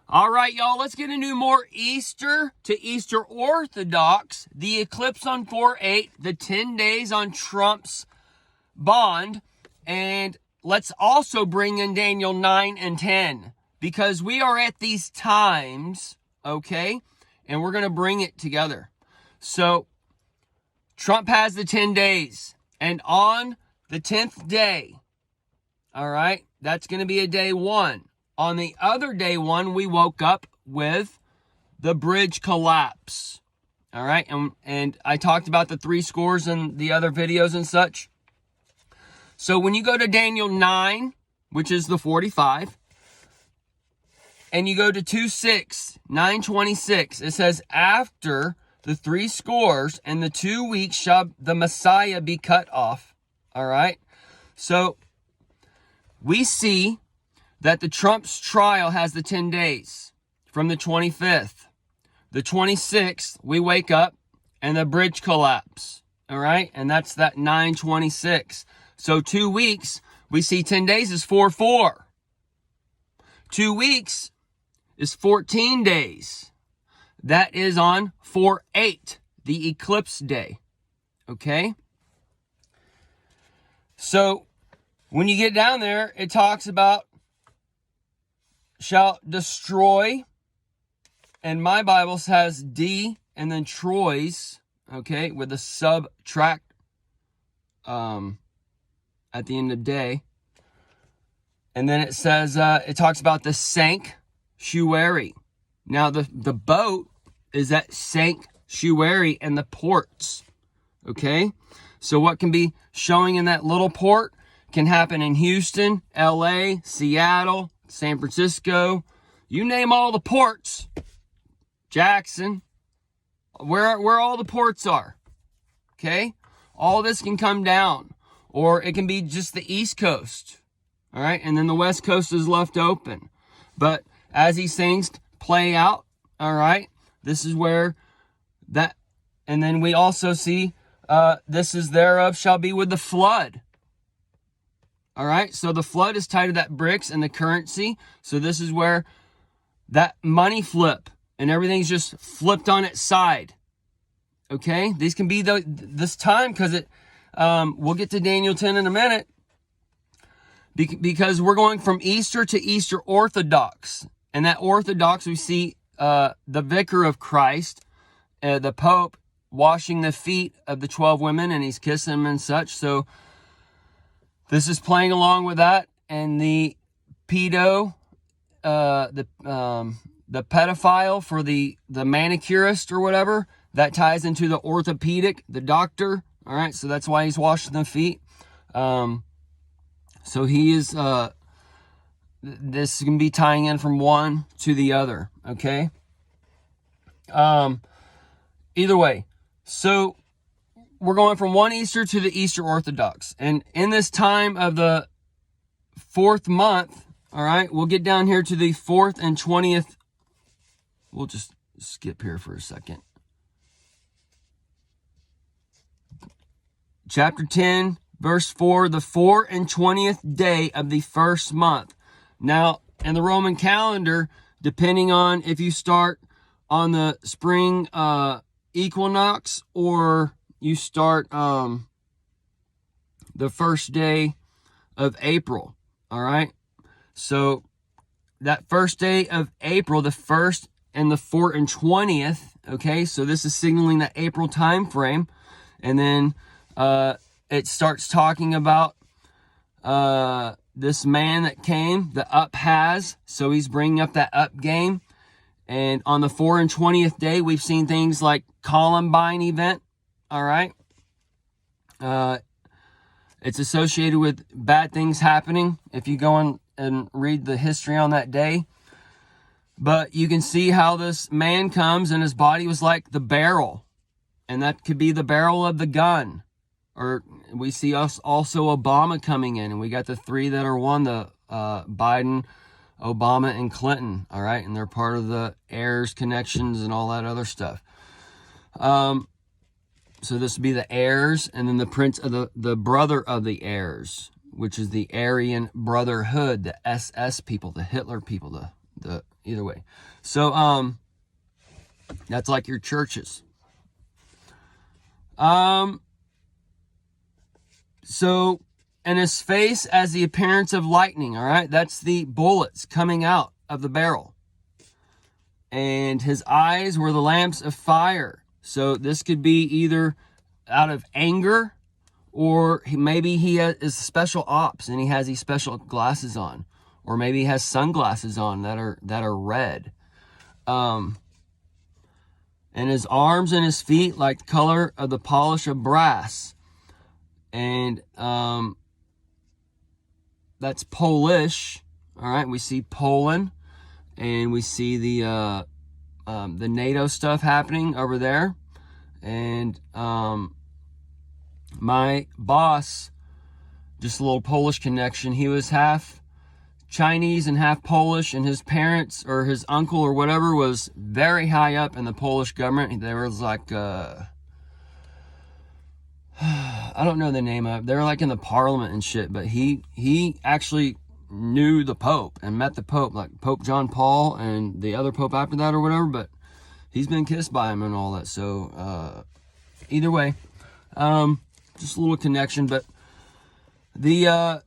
All right, y'all, let's get into more Easter to Easter Orthodox. The eclipse on 4/8, the 10 days on Trump's bond, and let's also bring in Daniel 9 and 10 because we are at these times, okay, and we're going to bring it together. So Trump has the 10 days, and on the 10th day, all right, that's going to be a day one. On the other day one, we woke up with the bridge collapse. All right. And I talked about the 3 scores in the other videos and such. So when you go to Daniel 9, which is the 45, and you go to 2:6, 9:26, it says, after the 3 scores and the 2 weeks shall the Messiah be cut off. All right. So we see that the Trump's trial has the 10 days from the 25th. The 26th, we wake up and the bridge collapse. All right. And that's that 9:26. So 2 weeks, we see 10 days is 4/4. 2 weeks is 14 days. That is on 4/8, the eclipse day. Okay. So when you get down there, it talks about shall destroy, and my Bible says D and then Troy's, okay, with a subtract at the end of day. And then it says, it talks about the sanctuary. Now the boat is at sanctuary and the ports, okay? So what can be showing in that little port can happen in Houston, LA, Seattle, San Francisco, you name all the ports, Jackson, where all the ports are, okay? All this can come down, or it can be just the East Coast, all right? And then the West Coast is left open. But as these things play out, all right, this is where that, and then we also see, this is thereof shall be with the flood. All right, so the flood is tied to that bricks and the currency. So this is where that money flip and everything's just flipped on its side. Okay, these can be this time because it. We'll get to Daniel 10 in a minute because we're going from Easter to Easter Orthodox, and that Orthodox we see the Vicar of Christ, the Pope washing the feet of the 12 women, and he's kissing them and such. So this is playing along with that, and the pedo, the pedophile for the manicurist or whatever, that ties into the orthopedic, the doctor. All right, so that's why he's washing the feet. So he is. This can be tying in from one to the other. Okay. Either way, so we're going from one Easter to the Easter Orthodox. And in this time of the 4th month, all right, we'll get down here to the 4th and 20th. We'll just skip here for a second. Chapter 10, verse 4, the 4th and 20th day of the 1st month. Now, in the Roman calendar, depending on if you start on the spring equinox or you start the first day of April, all right? So that first day of April, the 1st and the 4th and 20th, okay? So this is signaling that April time frame. And then it starts talking about this man that came, the up has. So he's bringing up that up game. And on the 4th and 20th day, we've seen things like Columbine event. All right. It's associated with bad things happening if you go in and read the history on that day. But you can see how this man comes and his body was like the barrel. And that could be the barrel of the gun. Or we see us also Obama coming in. And we got the 3 that are one, the Biden, Obama, and Clinton. All right. And they're part of the heirs connections and all that other stuff. So this would be the heirs, and then the prince of the brother of the heirs, which is the Aryan Brotherhood, the SS people, the Hitler people, the either way. So, that's like your churches. So, and his face as the appearance of lightning, all right? That's the bullets coming out of the barrel. And his eyes were the lamps of fire. So this could be either out of anger, or maybe he is special ops and he has these special glasses on, or maybe he has sunglasses on that are red. And his arms and his feet like the color of the polish of brass. And that's Polish. All right, we see Poland, and we see the NATO stuff happening over there. And my boss, just a little Polish connection, he was half Chinese and half Polish, and his parents or his uncle or whatever was very high up in the Polish government. There was like I don't know the name of it. They were like in the parliament and shit, but he actually knew the Pope and met the Pope, like Pope John Paul and the other Pope after that or whatever, but he's been kissed by him and all that. So either way, just a little connection. But the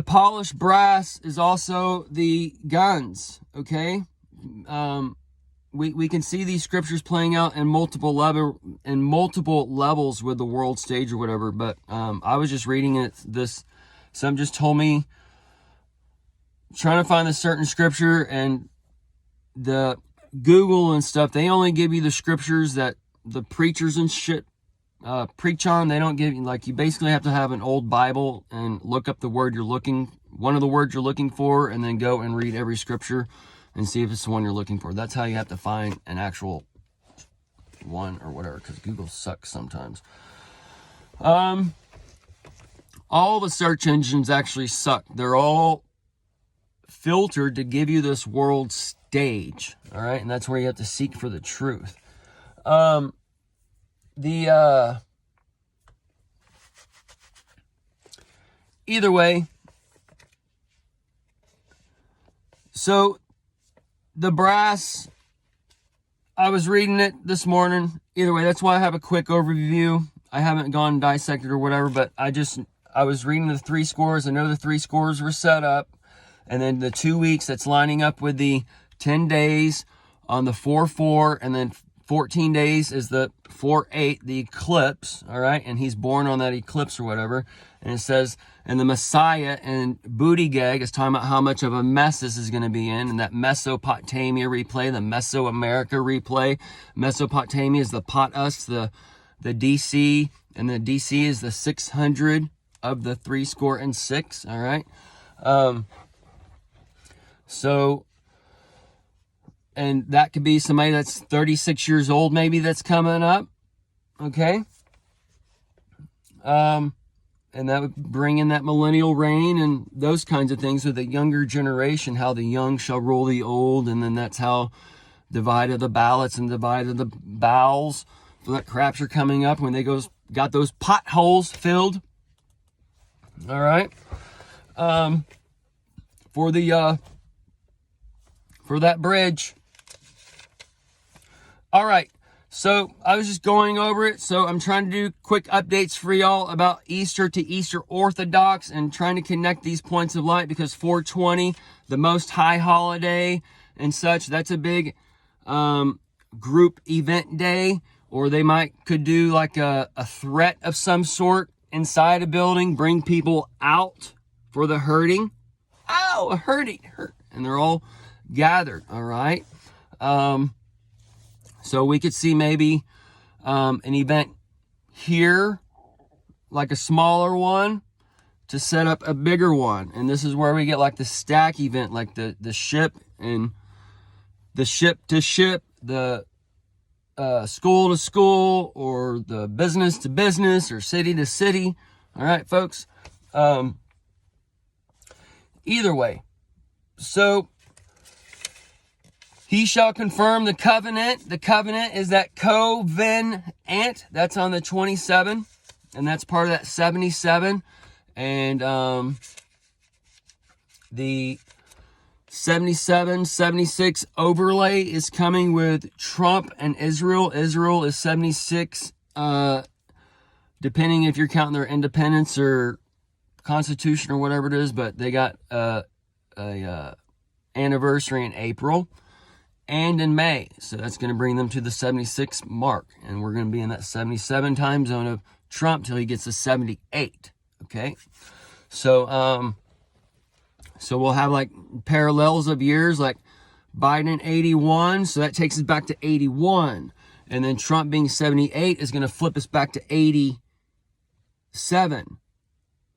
polished brass is also the guns, okay? We can see these scriptures playing out in multiple levels with the world stage or whatever, but I was just reading it. Some just told me, trying to find a certain scripture, and the Google and stuff, they only give you the scriptures that the preachers and shit preach on. They don't give you, like, you basically have to have an old Bible and look up one of the words you're looking for, and then go and read every scripture and see if it's the one you're looking for. That's how you have to find an actual one or whatever, because Google sucks sometimes. All the search engines actually suck. They're all filtered to give you this world stage, all right? And that's where you have to seek for the truth. Either way, so the brass, I was reading it this morning. Either way, that's why I have a quick overview. I haven't gone and dissected or whatever, but I was reading the 3 scores. I know the 3 scores were set up. And then the 2 weeks, that's lining up with the 10 days on the 4/4. And then 14 days is the 4/8, the eclipse. All right. And he's born on that eclipse or whatever. And it says, and the Messiah and Booty Gag is talking about how much of a mess this is going to be in. And that Mesopotamia replay, the Mesoamerica replay. Mesopotamia is the Potus, the DC. And the DC is the 600 of the 66. All right. So, and that could be somebody that's 36 years old, maybe, that's coming up. Okay. And that would bring in that millennial reign and those kinds of things with the younger generation, how the young shall rule the old. And then that's how divided the ballots and divided the bowels for that rapture coming up when they got those potholes filled. All right. For that bridge. All right. So I was just going over it. So I'm trying to do quick updates for y'all about Easter to Easter Orthodox and trying to connect these points of light, because 420, the Most High holiday and such, that's a big group event day, or they could do like a threat of some sort inside a building, bring people out for the hurting. Oh, hurt. And they're all gathered, all right? So we could see maybe an event here, like a smaller one, to set up a bigger one. And this is where we get like the stack event, like the ship and the ship to ship, the school to school, or the business to business, or city to city. All right, folks. Either way. So he shall confirm the covenant. The covenant is that covenant. That's on the 27. And that's part of that 77. And the 77, 76 overlay is coming with Trump and Israel. Israel is 76, depending if you're counting their independence or Constitution or whatever it is, but they got a anniversary in April and in May. So that's going to bring them to the 76 mark. And we're going to be in that 77 time zone of Trump till he gets to 78. Okay. So we'll have like parallels of years, like Biden 81. So that takes us back to 81. And then Trump being 78 is going to flip us back to 87.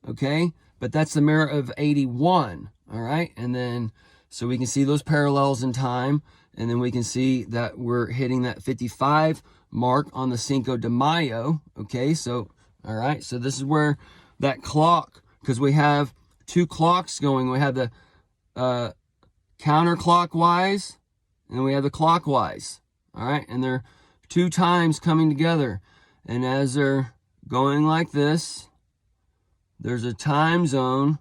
Okay. But that's the mirror of 81. All right. And then, so we can see those parallels in time. And then we can see that we're hitting that 55 mark on the Cinco de Mayo. Okay. So, all right. So this is where that clock, because we have two clocks going. We have the counterclockwise and then we have the clockwise. All right. And they're two times coming together. And as they're going like this, there's a time zone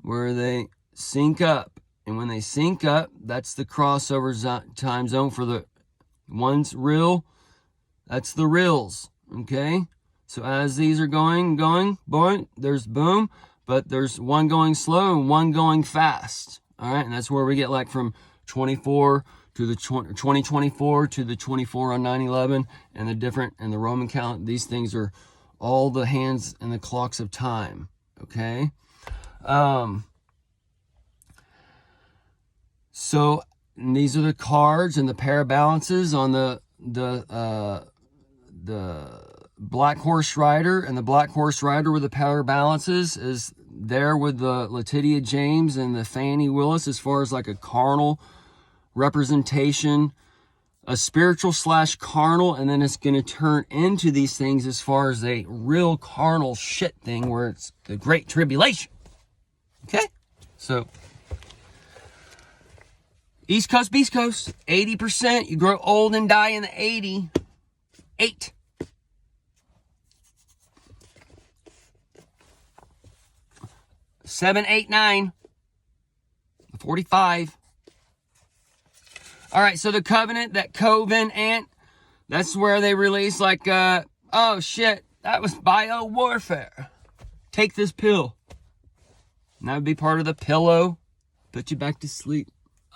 where they sync up. And when they sync up, that's the crossover time zone for the one's real. That's the reals. Okay. So as these are going, boom, there's boom. But there's one going slow and one going fast. All right. And that's where we get like from 24 to the 2024 to the 24 on 9/11 and the different and the Roman count. These things are all the hands and the clocks of time. Okay. So these are the cards and the pair of balances on the Black Horse Rider, and the Black Horse Rider with the power balances is there with the Letitia James and the Fannie Willis as far as like a carnal representation, a spiritual / carnal, and then it's going to turn into these things as far as a real carnal shit thing where it's the Great Tribulation. Okay? So, East Coast, Beast Coast, 80%. You grow old and die in the 88. 7, 8, 9, 45. All right, so the covenant, that covenant, that's where they release like, oh shit, that was bio-warfare. Take this pill. And that would be part of the pillow. Put you back to sleep.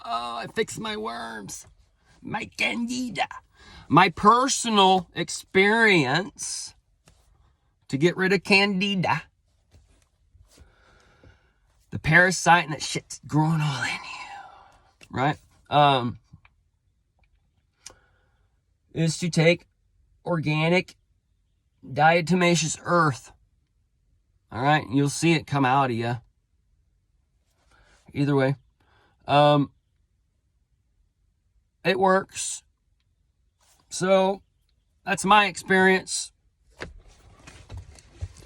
Oh, I fixed my worms. My candida. My personal experience to get rid of candida. The parasite and that shit's growing all in you. Right? Is to take organic diatomaceous earth. All right? You'll see it come out of you. Either way. It works. So, that's my experience.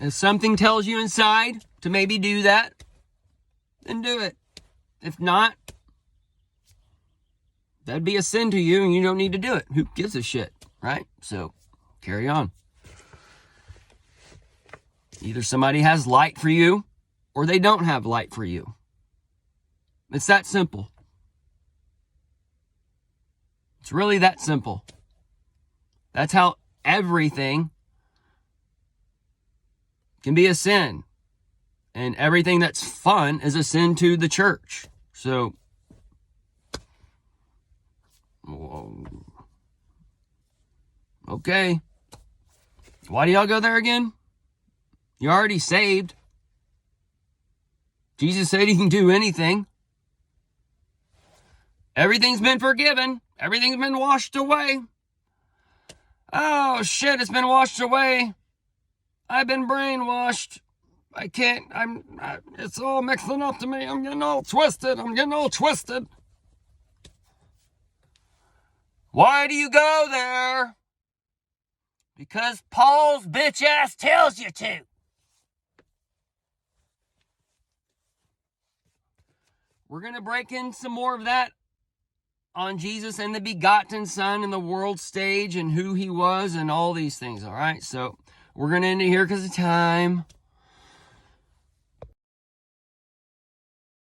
If something tells you inside to maybe do that, then do it. If not, that'd be a sin to you and you don't need to do it. Who gives a shit, right? So, carry on. Either somebody has light for you or they don't have light for you. It's that simple. It's really that simple. That's how everything can be a sin. And everything that's fun is a sin to the church. So, okay. Why do y'all go there again? You're already saved. Jesus said he can do anything. Everything's been forgiven. Everything's been washed away. Oh, shit, it's been washed away. I've been brainwashed. I can't, it's all mixing up to me. I'm getting all twisted. Why do you go there? Because Paul's bitch ass tells you to. We're going to break in some more of that on Jesus and the begotten Son and the world stage and who he was and all these things, all right? So we're going to end it here because of time.